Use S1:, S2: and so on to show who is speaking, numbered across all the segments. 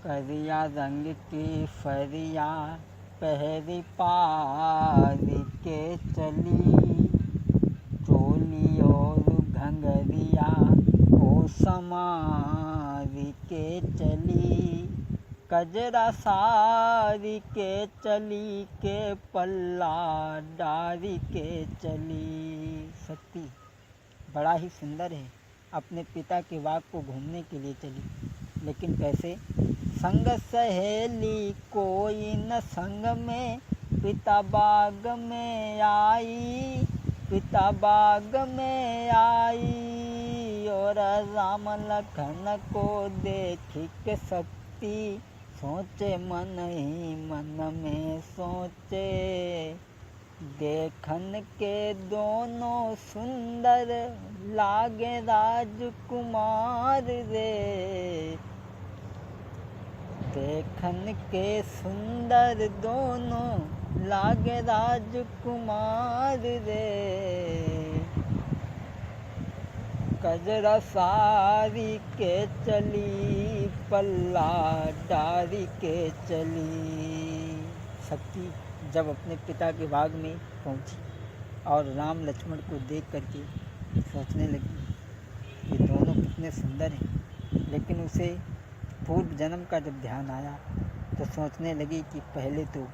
S1: करिया रंग की फरिया पहरी पारी के चली, चोली और घंगरिया ओ समारी के चली, कजरा सारी के चली के पल्ला डारी के चली। शक्ति बड़ा ही सुंदर है, अपने पिता के बाग को घूमने के लिए चली, लेकिन कैसे? संग सहेली कोई न संग में, पिता बाग में आई, पिता बाग में आई। और राम लखन को देख के शक्ति सोचे मन ही मन में सोचे, देखन के दोनों सुंदर लागे राजकुमार रे, देखन के सुंदर दोनों लागे राजकुमार रे। कजरा सारी के चली पल्ला डारी के चली। शक्ति जब अपने पिता के बाग में पहुंची और राम लक्ष्मण को देख करके सोचने लगी ये दोनों कितने सुंदर हैं, लेकिन उसे पूर्व जन्म का जब ध्यान आया तो सोचने लगी कि पहले तो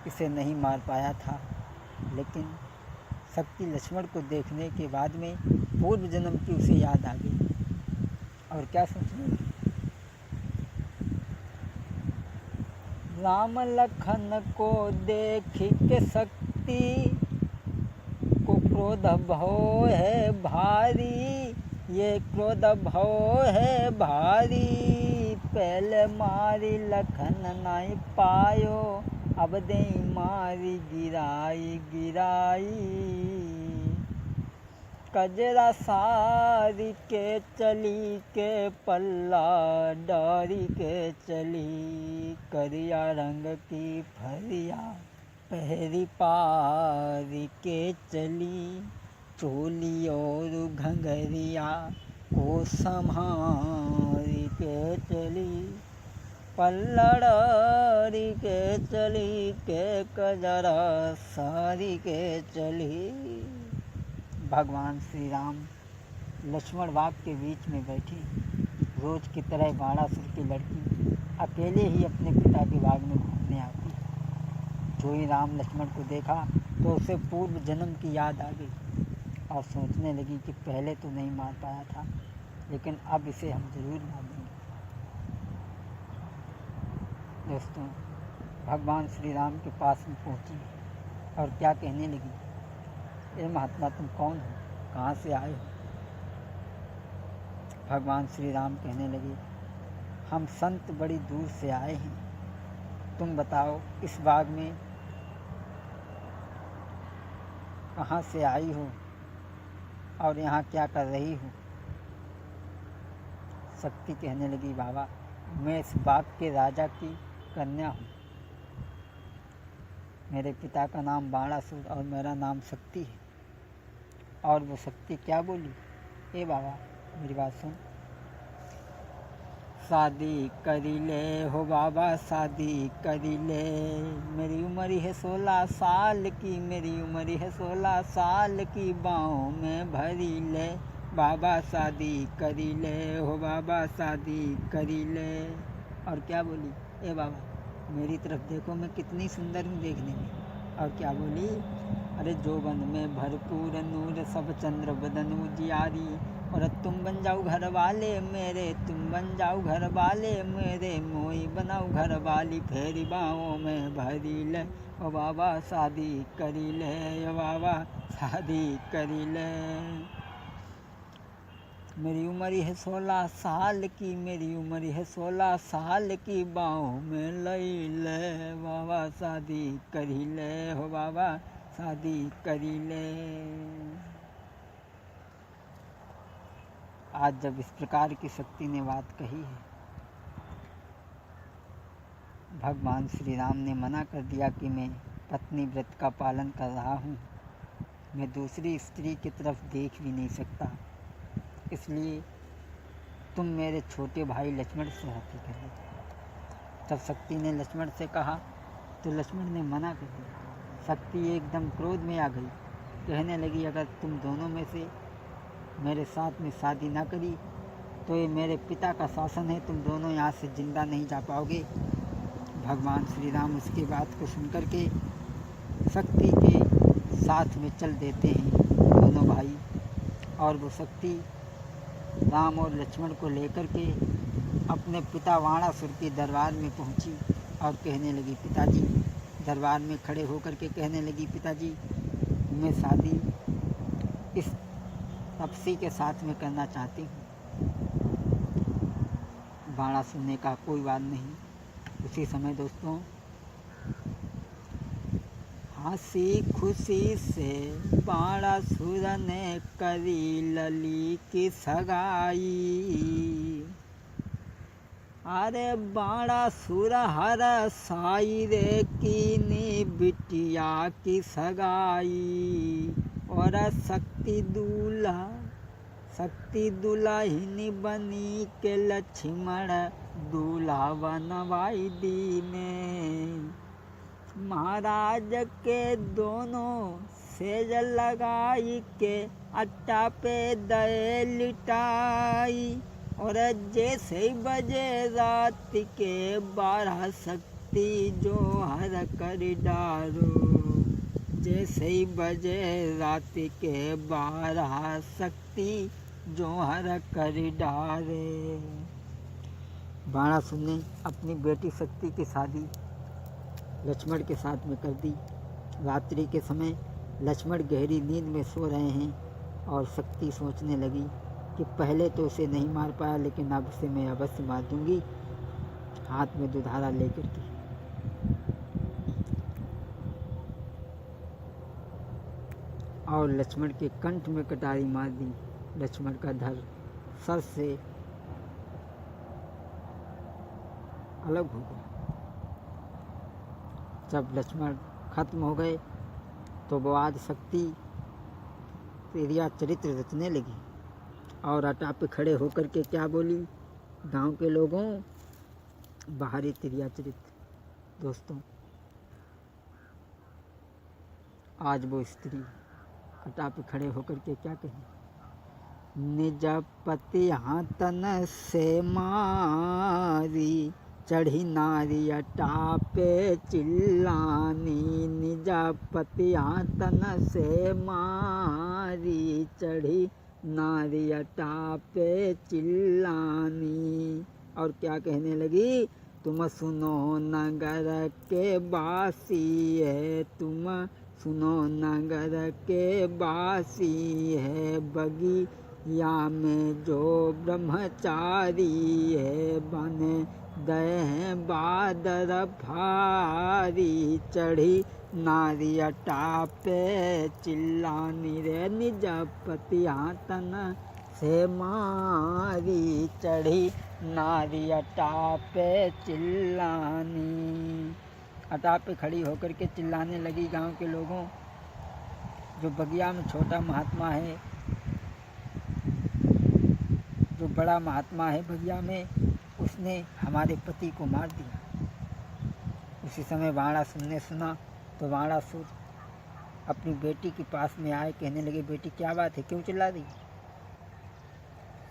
S1: इसे नहीं मार पाया था, लेकिन शक्ति लक्ष्मण को देखने के बाद में पूर्व जन्म की उसे याद आ गई। और क्या सोचने लगी? राम लखन को देख के शक्ति को क्रोध भव है भारी, ये क्रोध भव है भारी, पहले मारी लखन नहीं पायो, अब दे मारी गिराई गिराई। कजरा सारी के चली के पल्ला डारी के चली, करिया रंग की फरिया पहरी पारी के चली, चोली और घंगरिया को संभारी के चली, पल्लड़ी के चली के कजरा सारी के चली। भगवान श्री राम लक्ष्मण बाग के बीच में बैठे, रोज की तरह बाणासुर की लड़की अकेले ही अपने पिता के बाग में घूमने आती। जो ही राम लक्ष्मण को देखा तो उसे पूर्व जन्म की याद आ गई और सोचने लगी कि पहले तो नहीं मार पाया था, लेकिन अब इसे हम ज़रूर मार देंगे। दोस्तों, भगवान श्री राम के पास में पहुंची और क्या कहने लगी, ए महात्मा तुम कौन हो, कहाँ से आए हो? भगवान श्री राम कहने लगे, हम संत बड़ी दूर से आए हैं, तुम बताओ इस बाग में कहाँ से आई हो और यहाँ क्या कर रही हो? शक्ति कहने लगी, बाबा मैं इस बाग के राजा की कन्या हूँ, मेरे पिता का नाम बाणासुर और मेरा नाम शक्ति है। और वो शक्ति क्या बोली, ए बाबा मेरी बात सुन, शादी करी ले हो बाबा शादी करी ले, मेरी उम्र है 16 साल की, मेरी उम्र है 16 साल की, बाहों में भरी ले बाबा शादी करी ले हो बाबा शादी करी ले। और क्या बोली, ए बाबा मेरी तरफ देखो मैं कितनी सुंदर हूँ देखने में। और क्या बोली, अरे जोबन में भरपूर नूर सब चंद्र बदन उजियारी, और तुम बन जाओ घर वाले मेरे, तुम बन जाओ घर वाले मेरे, मोई बनाओ घर वाली, फेरी बाहों में भरी ले ओ बाबा शादी करी ले ओ बाबा शादी करी ले। मेरी उम्र है 16 साल की, मेरी उम्र है 16 साल की, बाहों में लई ले बाबा शादी करी ले हो बाबा शादी करी ले। आज जब इस प्रकार की शक्ति ने बात कही है, भगवान श्री राम ने मना कर दिया कि मैं पत्नी व्रत का पालन कर रहा हूँ, मैं दूसरी स्त्री की तरफ देख भी नहीं सकता, इसलिए तुम मेरे छोटे भाई लक्ष्मण से हत्या कर ली। तब शक्ति ने लक्ष्मण से कहा तो लक्ष्मण ने मना कर दिया। शक्ति एकदम क्रोध में आ गई, कहने लगी अगर तुम दोनों में से मेरे साथ में शादी ना करी तो ये मेरे पिता का शासन है, तुम दोनों यहाँ से जिंदा नहीं जा पाओगे। भगवान श्री राम उसकी बात को सुनकर के शक्ति के साथ में चल देते हैं दोनों भाई, और वो शक्ति राम और लक्ष्मण को लेकर के अपने पिता वाणासुर के दरबार में पहुंची और कहने लगी पिताजी, दरबार में खड़े होकर के कहने लगी पिताजी मैं शादी इस तपसी के साथ में करना चाहती हूँ। वाणासुर ने कहा कोई बात नहीं। उसी समय दोस्तों हंसी खुशी से वाणासुर ने करी लली की सगाई। अरे वाणासुर हर साई रे कीनी बिटिया की सगाई, और शक्ति दुल्हनी बनी के लक्ष्मण दूल्हा बनवाई दीने। महाराज के दोनों सेज लगाई के अट्टा पे दे लिटाई, और जैसे ही बजे रात के 12 शक्ति जो हर कर डारो। जैसे ही बजे रात के 12 शक्ति जो हर कर डारे। वाणासुर ने अपनी बेटी शक्ति की शादी लक्ष्मण के साथ में कर दी। रात्रि के समय लक्ष्मण गहरी नींद में सो रहे हैं और शक्ति सोचने लगी कि पहले तो उसे नहीं मार पाया, लेकिन अब उसे मैं अवश्य मार दूंगी, हाथ में दुधारा लेकर के। और लक्ष्मण के कंठ में कटारी मार दी। लक्ष्मण का धड़ सर से अलग हो गया। जब लक्ष्मण खत्म हो गए तो वो आज शक्ति तेरिया चरित्र रचने लगी और अटा पे खड़े होकर के क्या बोली, गांव के लोगों बाहरी तिरिया चरित्र। दोस्तों आज वो स्त्री अटा पे खड़े होकर के क्या कहें, निज पति हाथन से मारी, चढ़ी नारी अटा पे चिल्लानी। निज पति हाथन से मारी, चढ़ी नारी अटा पे चिल्लानी। और क्या कहने लगी, तुम सुनो नगर के बासी है, तुम सुनो नगर के बासी है, बगिया में जो ब्रह्मचारी है, बने गए हैं बादर भारी। चढ़ी नारी अटा पे चिल्लानी रे, निज पति हाथन से मारी, चढ़ी नारी अटा पे चिल्लानी। अटा पे खड़ी होकर के चिल्लाने लगी गांव के लोगों, जो बगिया में छोटा महात्मा है, जो बड़ा महात्मा है बगिया में, उसने हमारे पति को मार दिया। उसी समय वाणासुर ने सुना तो वाणासुर अपनी बेटी के पास में आए, कहने लगे बेटी क्या बात है, क्यों चिल्ला रही।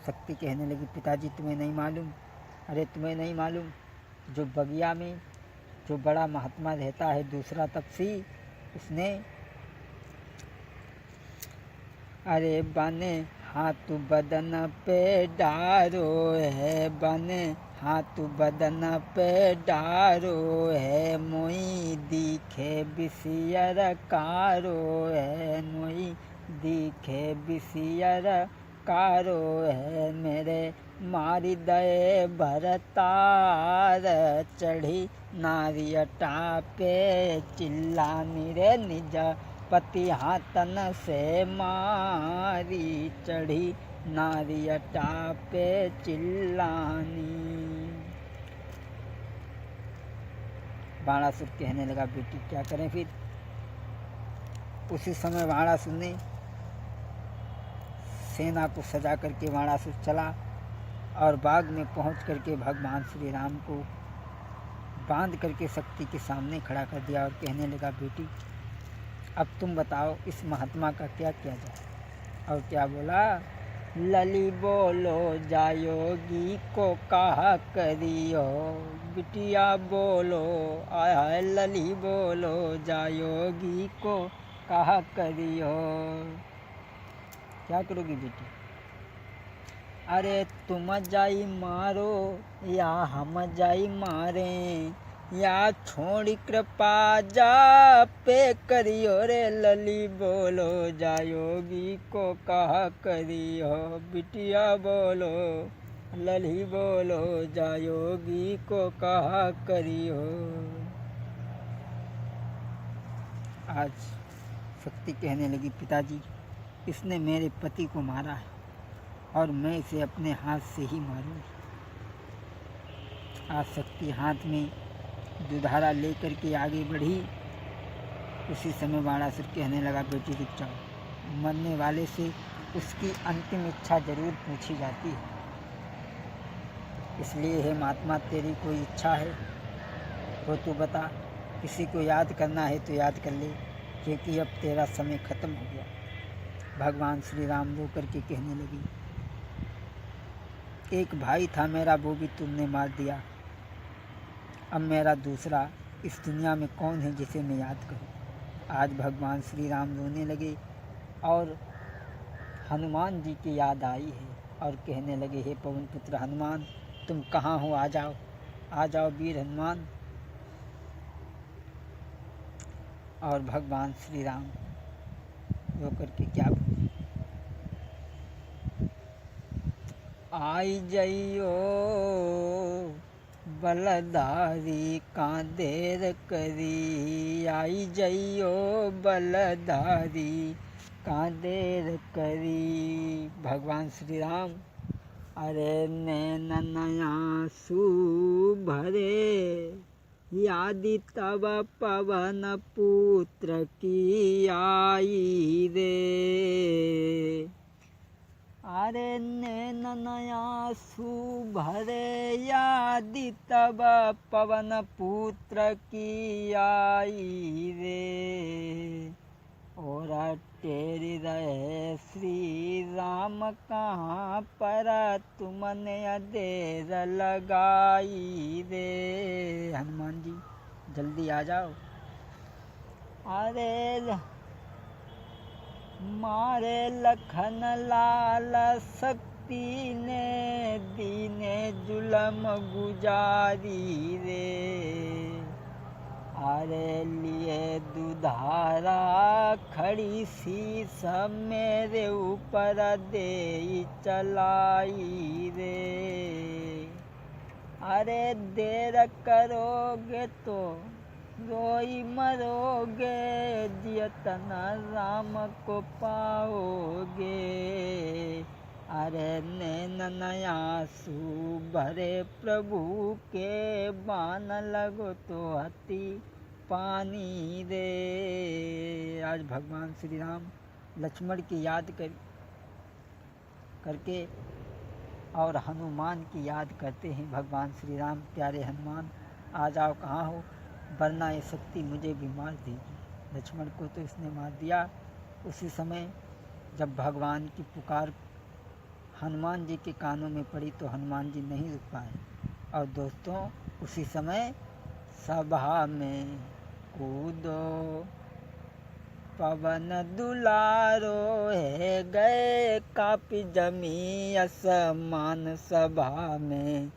S1: शक्ति कहने लगी पिताजी तुम्हें नहीं मालूम। अरे तुम्हें नहीं मालूम, जो बगिया में जो बड़ा महात्मा रहता है दूसरा तपसी, उसने अरे बने हाथ बदन पे डारो है, बने हाथ बदन पे डारो है, मोई दिखे बिसियर कारो है, मोई दिखे बिसियर कारो है, मेरे मारी दए भरतार। चढ़ी नारी अटा पे चिल्लानी रे, निज पति हाथन से मारी, चढ़ी नारी अटा पे चिल्लानी। वाणासुर कहने लगा बेटी क्या करें फिर। उसी समय वाणासुर ने सेना को सजा करके वाणासुर चला और बाग में पहुंच करके भगवान श्री राम को बांध करके शक्ति के सामने खड़ा कर दिया और कहने लगा, बेटी अब तुम बताओ इस महात्मा का क्या किया जाए। और क्या बोला, लली बोलो जायोगी को कहा करियो, बिटिया बोलो आय लली बोलो जायोगी को कहा करियो। क्या करोगी बेटी? अरे तुम जाई मारो या हम जाई मारे, या छोड़ी कृपा जा पे करियो रे, लली बोलो जायोगी को कहा करियो, बिटिया बोलो लली बोलो जायोगी को कहा करियो। आज शक्ति कहने लगी, पिताजी इसने मेरे पति को मारा है और मैं इसे अपने हाथ से ही मारूंगी। आज शक्ति हाथ में दुधारा लेकर के आगे बढ़ी। उसी समय बाणासुर कहने लगा, बेटी रुक जाओ, मरने वाले से उसकी अंतिम इच्छा जरूर पूछी जाती है, इसलिए हे महात्मा तेरी कोई इच्छा है वो तो बता, किसी को याद करना है तो याद कर ले, क्योंकि अब तेरा समय खत्म हो गया। भगवान श्री राम रो करके कहने लगी, एक भाई था मेरा, वो भी तुमने मार दिया, अब मेरा दूसरा इस दुनिया में कौन है जिसे मैं याद करूं। आज भगवान श्री राम रोने लगे और हनुमान जी की याद आई है और कहने लगे, हे पवन पुत्र हनुमान तुम कहाँ हो, आ जाओ, आ जाओ वीर हनुमान। और भगवान श्री राम रो करके क्या बोले, आई जइयो बलधारी का देर करी, आई जइयो बलधारी का देर करी। भगवान श्री राम अरे नैनन आंसू भरे, यादी तब पवन पुत्र की आई रे, अरे नैनन आंसू भरे, यादी तब पवन पुत्र की आई रे, और तेरी रहे श्री राम कहाँ पर तुमने देर लगाई रे। हनुमान जी जल्दी आ जाओ। अरे मारे लखन लाल शक्ति ने दीने जुलम गुजारी रे, अरे लिए दुधारा खड़ी सी सब मेरे ऊपर दे चलाई रे, अरे देर करोगे तो रोई मरोगे, जियतन राम को पाओगे, अरे नैनन आंसू भरे प्रभु के, बान लगो तो अति पानी रे। आज भगवान श्री राम लक्ष्मण की याद करके और हनुमान की याद करते हैं। भगवान श्री राम, प्यारे हनुमान आ जाओ, कहाँ हो, वरना ये शक्ति मुझे भी मार देगी। लक्ष्मण को तो इसने मार दिया। उसी समय जब भगवान की पुकार हनुमान जी के कानों में पड़ी तो हनुमान जी नहीं रुक पाए। और दोस्तों उसी समय सभा में कूदो पवन दुलारो, है गए कापी जमी आसमान, सभा में